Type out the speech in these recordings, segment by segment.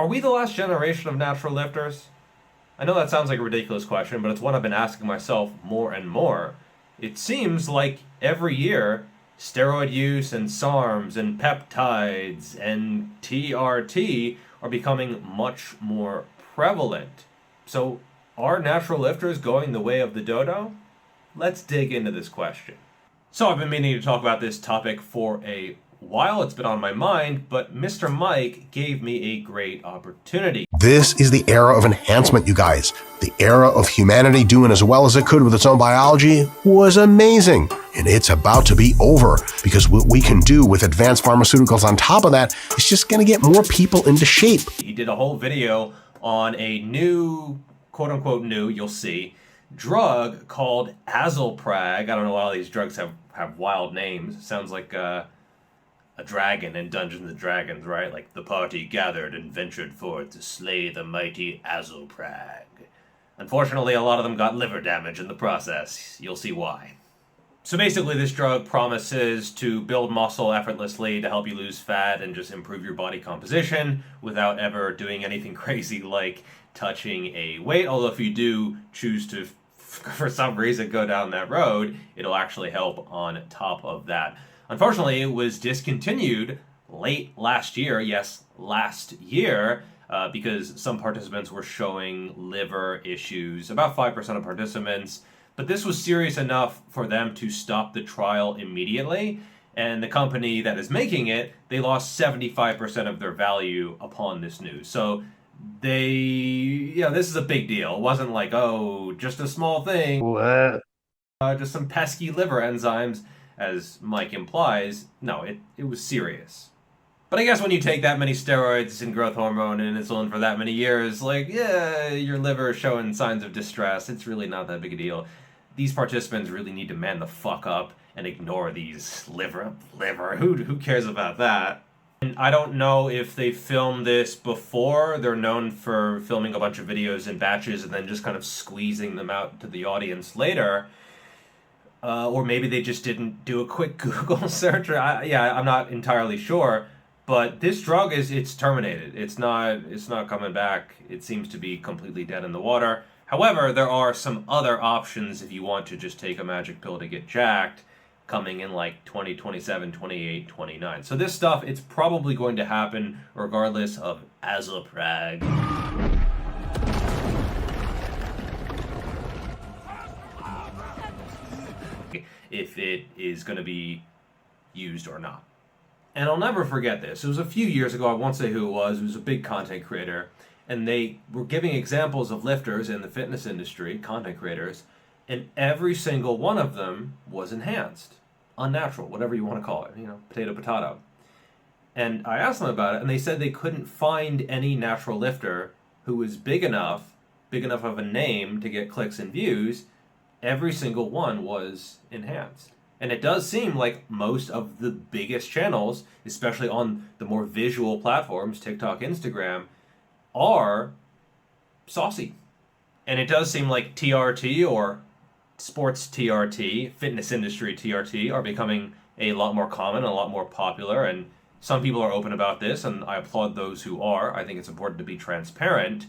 Are we the last generation of natural lifters? I know that sounds like a ridiculous question, but it's one I've been asking myself more and more. It seems like every year, steroid use and SARMs and peptides and TRT are becoming much more prevalent. So, are natural lifters going the way of the dodo? Let's dig into this question. So I've been meaning to talk about this topic for a while. It's been on my mind, but Mr. Mike gave me a great opportunity. This is the era of enhancement, you guys. The era of humanity doing as well as it could with its own biology was amazing. And it's about to be over because what we can do with advanced pharmaceuticals on top of that is just going to get more people into shape. He did a whole video on a new, quote unquote new, you'll see, drug called Azelprag. I don't know why all these drugs have wild names. It sounds like a dragon in Dungeons and Dragons, right? Like the party gathered and ventured forth to slay the mighty Azelprag. Unfortunately, a lot of them got liver damage in the process. You'll see why. So basically, this drug promises to build muscle effortlessly to help you lose fat and just improve your body composition without ever doing anything crazy like touching a weight. Although if you do choose to, for some reason, go down that road, it'll actually help on top of that. Unfortunately, it was discontinued late last year, yes, last year, because some participants were showing liver issues, about 5% of participants. But this was serious enough for them to stop the trial immediately. And the company that is making it, they lost 75% of their value upon this news. So this is a big deal. It wasn't like, oh, just a small thing. What? Just some pesky liver enzymes, as Mike implies. No, it was serious. But I guess when you take that many steroids and growth hormone and insulin for that many years, your liver is showing signs of distress. It's really not that big a deal. These participants really need to man the fuck up and ignore these liver. Who cares about that? And I don't know if they filmed this before. They're known for filming a bunch of videos in batches and then just kind of squeezing them out to the audience later. Or maybe they just didn't do a quick Google search. I'm not entirely sure. But this drug it's terminated. It's not coming back. It seems to be completely dead in the water. However, there are some other options if you want to just take a magic pill to get jacked, coming in like 2027, 28, 29. So this stuff, it's probably going to happen regardless of Azelprag. If it is going to be used or not. And I'll never forget this. It was a few years ago, I won't say who it was a big content creator, and they were giving examples of lifters in the fitness industry, content creators, and every single one of them was enhanced, unnatural, whatever you want to call it, potato. And I asked them about it, and they said they couldn't find any natural lifter who was big enough of a name to get clicks and views. Every single one was enhanced. And it does seem like most of the biggest channels, especially on the more visual platforms, TikTok, Instagram, are saucy. And it does seem like TRT or sports TRT, fitness industry TRT, are becoming a lot more common, a lot more popular, and some people are open about this, and I applaud those who are. I think it's important to be transparent.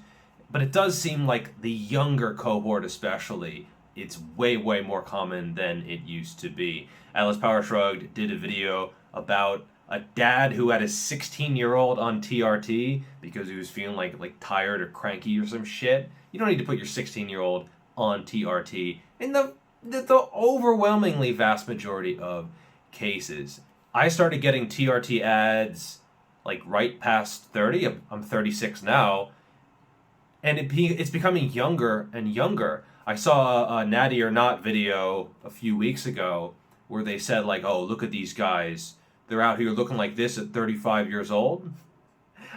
But it does seem like the younger cohort especially, it's way, way more common than it used to be. Atlas Power Shrugged did a video about a dad who had his 16-year-old on TRT because he was feeling like tired or cranky or some shit. You don't need to put your 16-year-old on TRT in the overwhelmingly vast majority of cases. I started getting TRT ads like right past 30. I'm 36 now. And it's becoming younger and younger. I saw a Natty or Not video a few weeks ago where they said oh, look at these guys. They're out here looking like this at 35 years old. And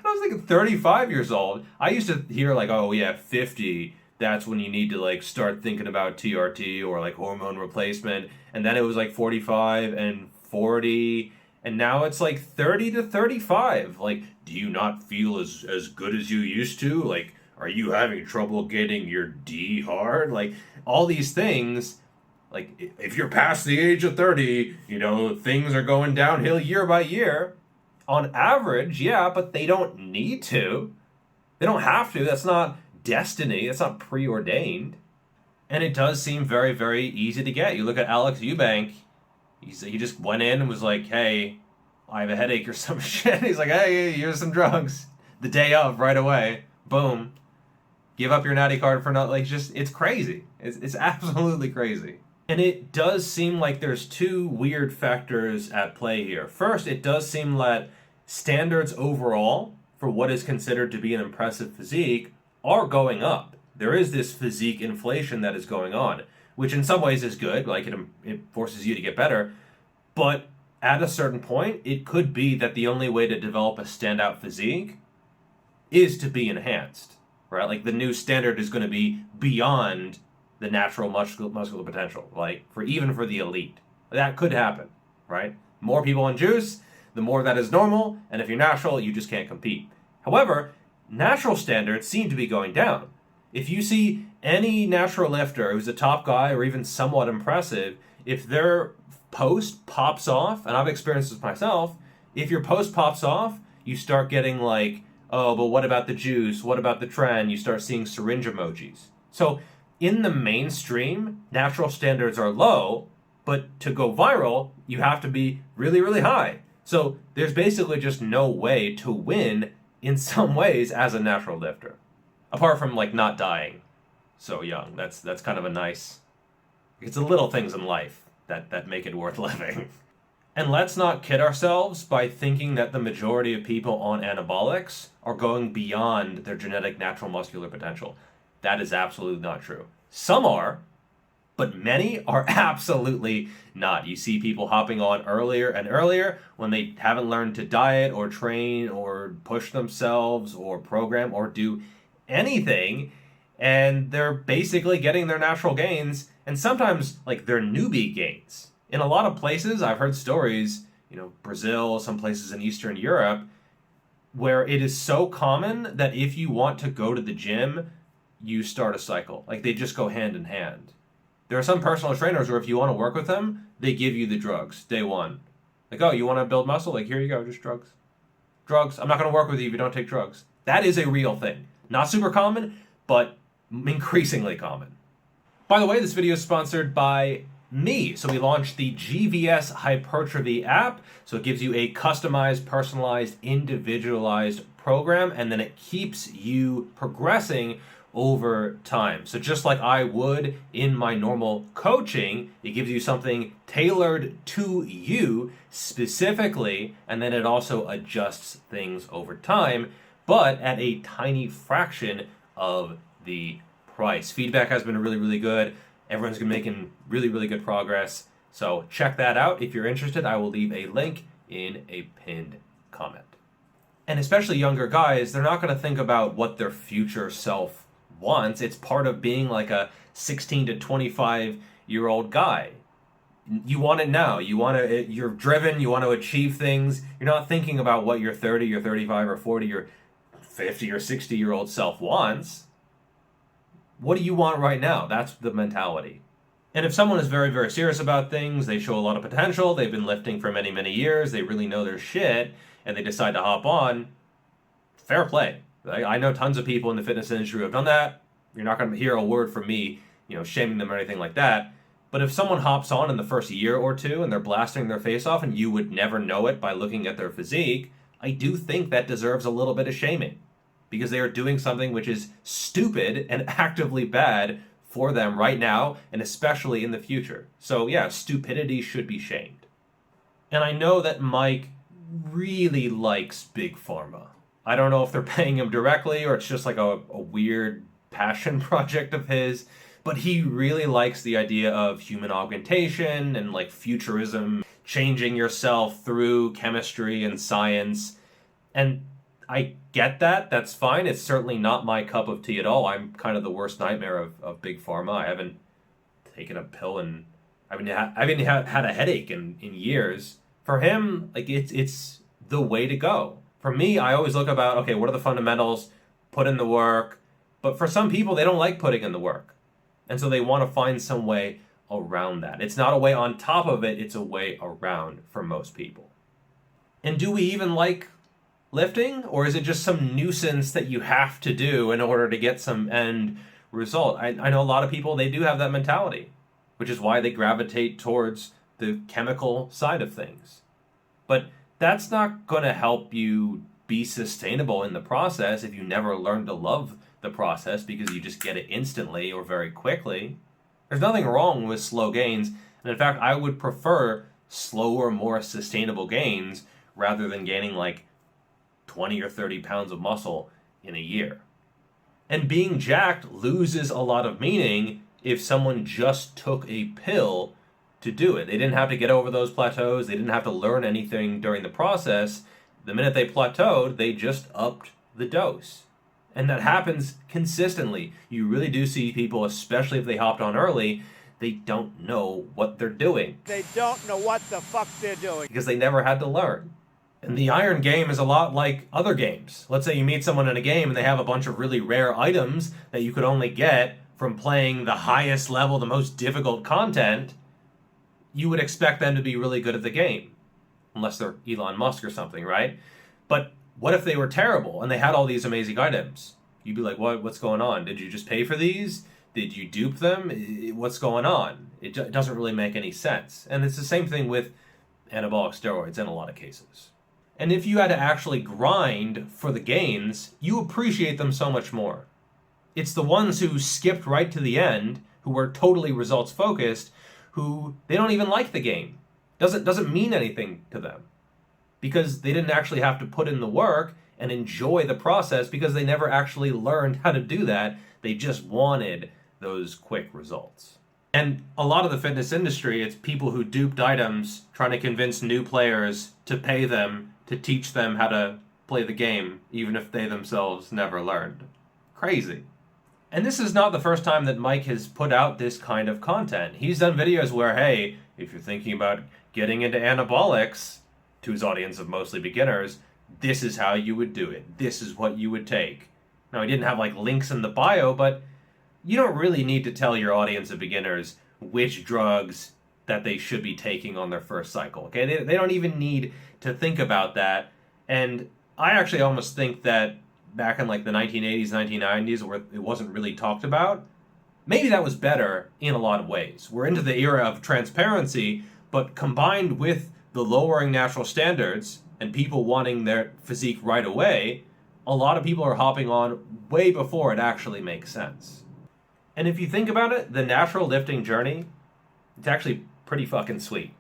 I was thinking 35 years old. I used to hear oh yeah, 50. That's when you need to start thinking about TRT or hormone replacement. And then it was 45 and 40. And now it's 30 to 35. Do you not feel as good as you used to? Are you having trouble getting your D hard? All these things, if you're past the age of 30, things are going downhill year by year. On average, yeah, but they don't need to. They don't have to. That's not destiny. That's not preordained. And it does seem very, very easy to get. You look at Alex Eubank. He just went in and was like, hey, I have a headache or some shit. He's like, hey, here's some drugs. The day of, right away. Boom. Give up your natty card for not, like, just, it's crazy. It's absolutely crazy. And it does seem like there's two weird factors at play here. First, it does seem that standards overall for what is considered to be an impressive physique are going up. There is this physique inflation that is going on, which in some ways is good, like it forces you to get better, but at a certain point, it could be that the only way to develop a standout physique is to be enhanced, right? Like the new standard is going to be beyond the natural muscular potential, like even for the elite. That could happen, right? More people in juice, the more that is normal, and if you're natural, you just can't compete. However, natural standards seem to be going down. If you see any natural lifter who's a top guy or even somewhat impressive, if their post pops off, and I've experienced this myself, if your post pops off, you start getting like, oh, but what about the juice? What about the trend? You start seeing syringe emojis. So in the mainstream, natural standards are low, but to go viral, you have to be really, really high. So there's basically just no way to win in some ways as a natural lifter. Apart from like not dying so young. That's kind of a nice, it's the little things in life that make it worth living. And let's not kid ourselves by thinking that the majority of people on anabolics are going beyond their genetic natural muscular potential. That is absolutely not true. Some are, but many are absolutely not. You see people hopping on earlier and earlier when they haven't learned to diet or train or push themselves or program or do anything, and they're basically getting their natural gains, and sometimes like their newbie gains. In a lot of places, I've heard stories, Brazil, some places in Eastern Europe, where it is so common that if you want to go to the gym, you start a cycle. Like they just go hand in hand. There are some personal trainers where if you want to work with them, they give you the drugs day one. Like, oh, you want to build muscle? Like, here you go, just drugs. Drugs. I'm not going to work with you if you don't take drugs. That is a real thing. Not super common, but increasingly common. By the way, this video is sponsored by me. So we launched the GVS Hypertrophy app. So it gives you a customized, personalized, individualized program, and then it keeps you progressing over time. So just like I would in my normal coaching, it gives you something tailored to you specifically, and then it also adjusts things over time, but at a tiny fraction of the price. Feedback has been really, really good. Everyone's been making really, really good progress. So check that out. If you're interested, I will leave a link in a pinned comment. And especially younger guys, they're not going to think about what their future self wants. It's part of being like a 16 to 25-year-old guy. You want it now. You're driven. You want to achieve things. You're not thinking about what your 30 or 35 or 40 or 50 or 60-year-old self wants. What do you want right now? That's the mentality. And if someone is very, very serious about things, they show a lot of potential, they've been lifting for many, many years, they really know their shit, and they decide to hop on, fair play. I know tons of people in the fitness industry who have done that. You're not going to hear a word from me, shaming them or anything like that. But if someone hops on in the first year or two and they're blasting their face off and you would never know it by looking at their physique, I do think that deserves a little bit of shaming, because they are doing something which is stupid and actively bad for them right now, and especially in the future. So yeah, stupidity should be shamed. And I know that Mike really likes Big Pharma. I don't know if they're paying him directly or it's just like a weird passion project of his, but he really likes the idea of human augmentation and like futurism, changing yourself through chemistry and science. And I get that. That's fine. It's certainly not my cup of tea at all. I'm kind of the worst nightmare of Big Pharma. I haven't taken a pill and I haven't had a headache in years. For him, like it's the way to go. For me, I always look about, okay, what are the fundamentals? Put in the work. But for some people, they don't like putting in the work. And so they want to find some way around that. It's not a way on top of it. It's a way around for most people. And do we even like lifting, or is it just some nuisance that you have to do in order to get some end result? I know a lot of people, they do have that mentality, which is why they gravitate towards the chemical side of things. But that's not going to help you be sustainable in the process if you never learn to love the process because you just get it instantly or very quickly. There's nothing wrong with slow gains, and in fact, I would prefer slower, more sustainable gains rather than gaining like 20 or 30 pounds of muscle in a year. And being jacked loses a lot of meaning if someone just took a pill to do it. They didn't have to get over those plateaus. They didn't have to learn anything during the process. The minute they plateaued, they just upped the dose. And that happens consistently. You really do see people, especially if they hopped on early, they don't know what they're doing. They don't know what the fuck they're doing. Because they never had to learn. And the iron game is a lot like other games. Let's say you meet someone in a game and they have a bunch of really rare items that you could only get from playing the highest level, the most difficult content. You would expect them to be really good at the game. Unless they're Elon Musk or something, right? But what if they were terrible and they had all these amazing items? You'd be like, what's going on? Did you just pay for these? Did you dupe them? What's going on? It doesn't really make any sense. And it's the same thing with anabolic steroids in a lot of cases. And if you had to actually grind for the gains, you appreciate them so much more. It's the ones who skipped right to the end, who were totally results focused, who they don't even like the game. Doesn't mean anything to them. Because they didn't actually have to put in the work and enjoy the process because they never actually learned how to do that. They just wanted those quick results. And a lot of the fitness industry, it's people who duped items trying to convince new players to pay them to teach them how to play the game, even if they themselves never learned. Crazy. And this is not the first time that Mike has put out this kind of content. He's done videos where, hey, if you're thinking about getting into anabolics, to his audience of mostly beginners, this is how you would do it. This is what you would take. Now, he didn't have like links in the bio, but you don't really need to tell your audience of beginners which drugs that they should be taking on their first cycle. Okay, they don't even need to think about that. And I actually almost think that back in like the 1980s, 1990s, where it wasn't really talked about, maybe that was better in a lot of ways. We're into the era of transparency, but combined with the lowering natural standards and people wanting their physique right away, a lot of people are hopping on way before it actually makes sense. And if you think about it, the natural lifting journey, it's actually pretty fucking sweet.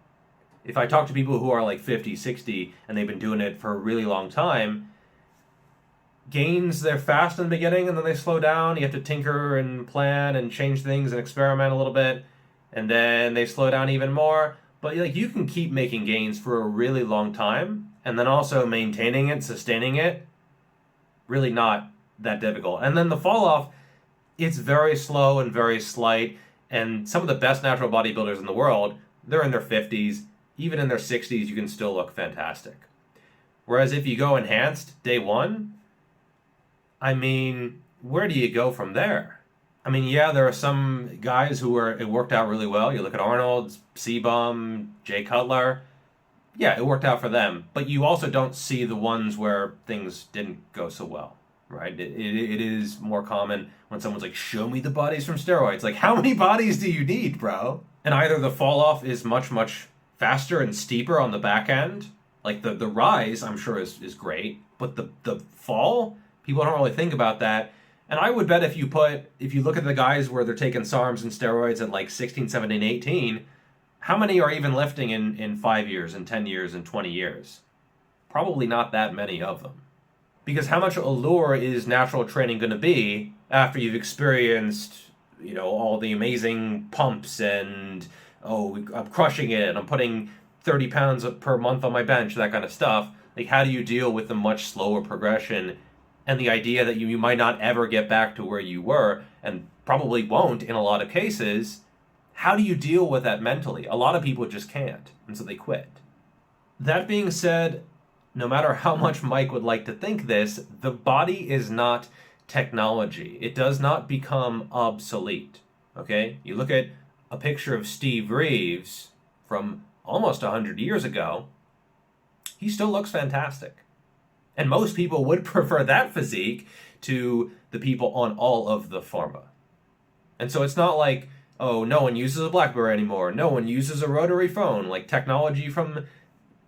If I talk to people who are like 50, 60, and they've been doing it for a really long time, gains, they're fast in the beginning and then they slow down. You have to tinker and plan and change things and experiment a little bit, and then they slow down even more. But like, you can keep making gains for a really long time, and then also maintaining it, sustaining it, really not that difficult. And then the fall off, it's very slow and very slight, and some of the best natural bodybuilders in the world, they're in their 50s, even in their 60s, you can still look fantastic. Whereas if you go enhanced day one, I mean, where do you go from there? I mean, yeah, there are some guys it worked out really well. You look at Arnold, C-Bum, Jay Cutler. Yeah, it worked out for them. But you also don't see the ones where things didn't go so well, right? It is more common when someone's like, show me the bodies from steroids. Like, how many bodies do you need, bro? And either the fall off is much, much faster and steeper on the back end. Like, the rise, I'm sure, is great. But the fall, people don't really think about that. And I would bet if you look at the guys where they're taking SARMs and steroids at like 16, 17, 18, how many are even lifting in 5 years, and 10 years, and 20 years? Probably not that many of them. Because how much allure is natural training going to be after you've experienced, all the amazing pumps and, I'm crushing it, and I'm putting 30 pounds per month on my bench, that kind of stuff. Like, how do you deal with the much slower progression and the idea that you might not ever get back to where you were, and probably won't in a lot of cases? How do you deal with that mentally? A lot of people just can't, and so they quit. That being said, no matter how much Mike would like to think this, the body is not technology. It does not become obsolete, okay? You look at a picture of Steve Reeves from almost 100 years ago, he still looks fantastic. And most people would prefer that physique to the people on all of the pharma. And so it's not like, oh, no one uses a BlackBerry anymore. No one uses a rotary phone, like technology from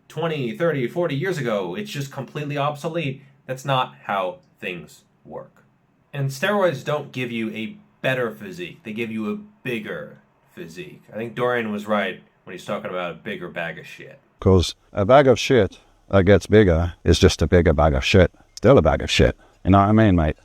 20, 30, 40 years ago. It's just completely obsolete. That's not how things work. And steroids don't give you a better physique. They give you a bigger physique. I think Dorian was right when he's talking about a bigger bag of shit. Because a bag of shit that gets bigger is just a bigger bag of shit. Still a bag of shit. You know what I mean, mate?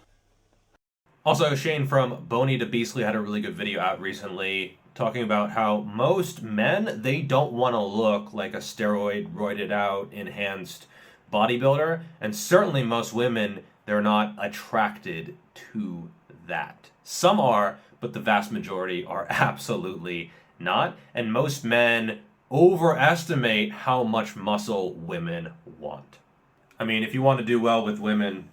Also, Shane from Bony to Beastly had a really good video out recently talking about how most men, they don't want to look like a steroid, roided out, enhanced bodybuilder. And certainly most women, they're not attracted to that. Some are, but the vast majority are absolutely not. And most men overestimate how much muscle women want. I mean, if you want to do well with women,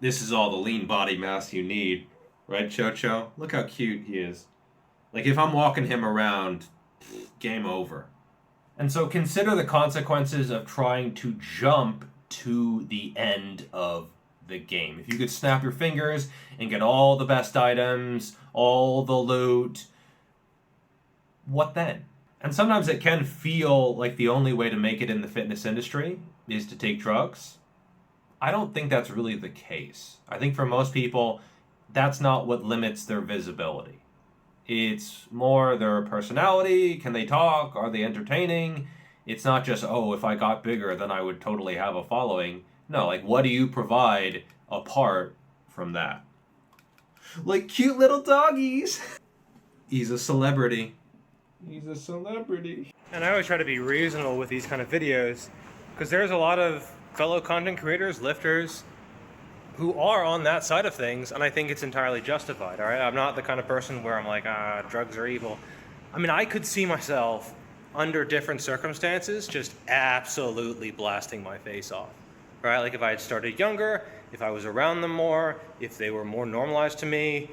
this is all the lean body mass you need. Right, Chocho? Look how cute he is. Like, if I'm walking him around, game over. And so consider the consequences of trying to jump to the end of the game. If you could snap your fingers and get all the best items, all the loot, what then? And sometimes it can feel like the only way to make it in the fitness industry is to take drugs. I don't think that's really the case. I think for most people, that's not what limits their visibility. It's more their personality. Can they talk? Are they entertaining? It's not just, oh, if I got bigger, then I would totally have a following. No, like, what do you provide apart from that? Like cute little doggies. He's a celebrity. He's a celebrity. And I always try to be reasonable with these kind of videos because there's a lot of fellow content creators, lifters, who are on that side of things, and I think it's entirely justified, all right? I'm not the kind of person where I'm like, drugs are evil. I mean, I could see myself under different circumstances just absolutely blasting my face off, right? Like if I had started younger, if I was around them more, if they were more normalized to me,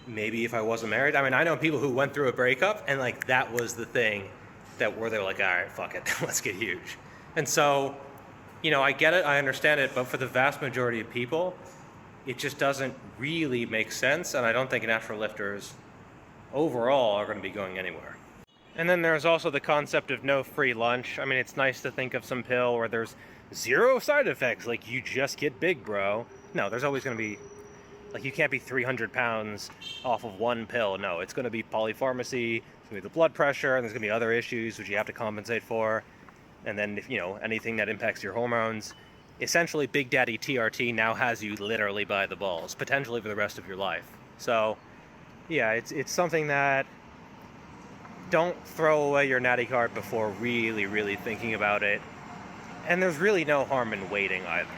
maybe if I wasn't married. I mean, I know people who went through a breakup and like that was the thing that where they were like, all right, fuck it, let's get huge. And so, you know, I get it, I understand it, but for the vast majority of people, it just doesn't really make sense, and I don't think natural lifters overall are going to be going anywhere. And then there's also the concept of no free lunch. I mean, it's nice to think of some pill where there's zero side effects, like you just get big, bro. No, there's always going to be, like you can't be 300 pounds off of one pill. No, it's going to be polypharmacy, it's going to be the blood pressure, and there's going to be other issues which you have to compensate for. And then, if you know, anything that impacts your hormones. Essentially, Big Daddy TRT now has you literally by the balls, potentially for the rest of your life. So, yeah, it's something that don't throw away your natty card before really thinking about it. And there's really no harm in waiting either.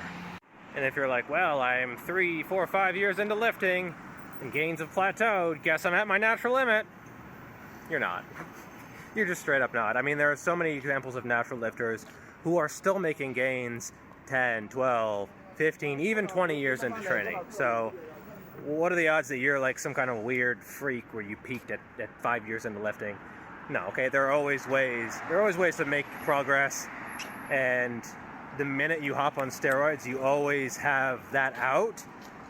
And if you're like, well, I'm 3, 4, 5 years into lifting and gains have plateaued, guess I'm at my natural limit. You're not. You're just straight up not. I mean, there are so many examples of natural lifters who are still making gains 10, 12, 15, even 20 years into training. So what are the odds that you're like some kind of weird freak where you peaked at 5 years into lifting? No, okay, there are always ways to make progress, and the minute you hop on steroids, you always have that out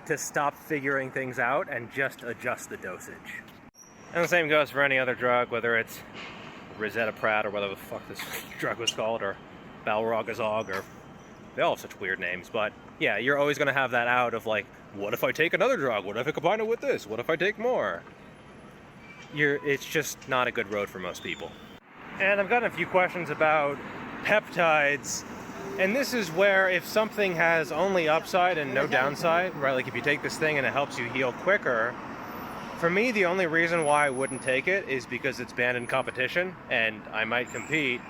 to stop figuring things out and just adjust the dosage. And the same goes for any other drug, whether it's Azelprag or whatever the fuck this drug was called, or Balrogazog, or they all have such weird names. But yeah, you're always going to have that out of like, what if I take another drug? What if I combine it with this? What if I take more? It's just not a good road for most people. And I've gotten a few questions about peptides, and this is where if something has only upside and no downside, right? Like if you take this thing and it helps you heal quicker, for me, the only reason why I wouldn't take it is because it's banned in competition and I might compete.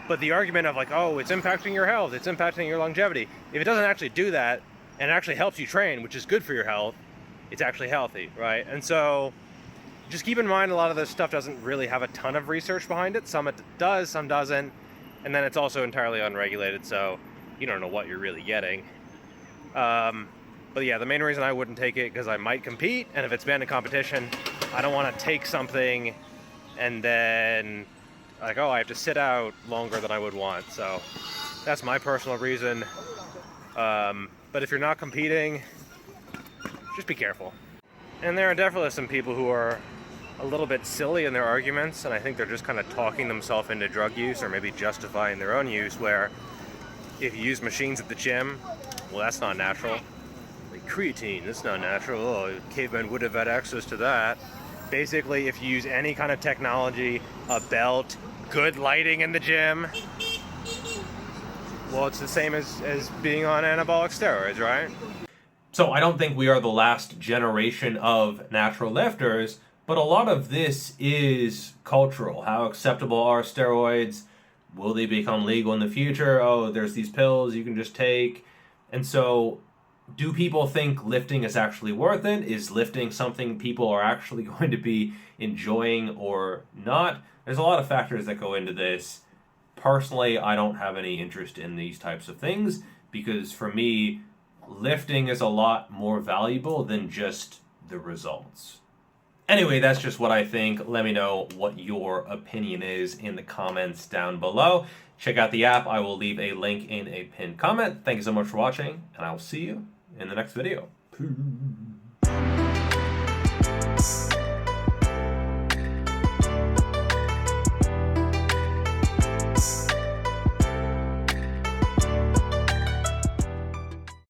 But the argument of like, oh, it's impacting your health, it's impacting your longevity. If it doesn't actually do that and it actually helps you train, which is good for your health, it's actually healthy, right? And so just keep in mind a lot of this stuff doesn't really have a ton of research behind it. Some it does, some doesn't. And then it's also entirely unregulated, so you don't know what you're really getting. But yeah, the main reason I wouldn't take it because I might compete, and if it's banned in competition, I don't want to take something and then like, oh, I have to sit out longer than I would want. So that's my personal reason. But if you're not competing, just be careful. And there are definitely some people who are a little bit silly in their arguments, and I think they're just kind of talking themselves into drug use or maybe justifying their own use, where if you use machines at the gym, well, that's not natural. Like creatine, that's not natural. Oh, cavemen would have had access to that. Basically, if you use any kind of technology, a belt, good lighting in the gym, well, it's the same as being on anabolic steroids, right? So I don't think we are the last generation of natural lifters, but a lot of this is cultural. How acceptable are steroids? Will they become legal in the future? Oh, there's these pills you can just take. And so do people think lifting is actually worth it? Is lifting something people are actually going to be enjoying or not? There's a lot of factors that go into this. Personally, I don't have any interest in these types of things because for me, lifting is a lot more valuable than just the results. Anyway, that's just what I think. Let me know what your opinion is in the comments down below. Check out the app. I will leave a link in a pinned comment. Thank you so much for watching, and I will see you in the next video. Peace.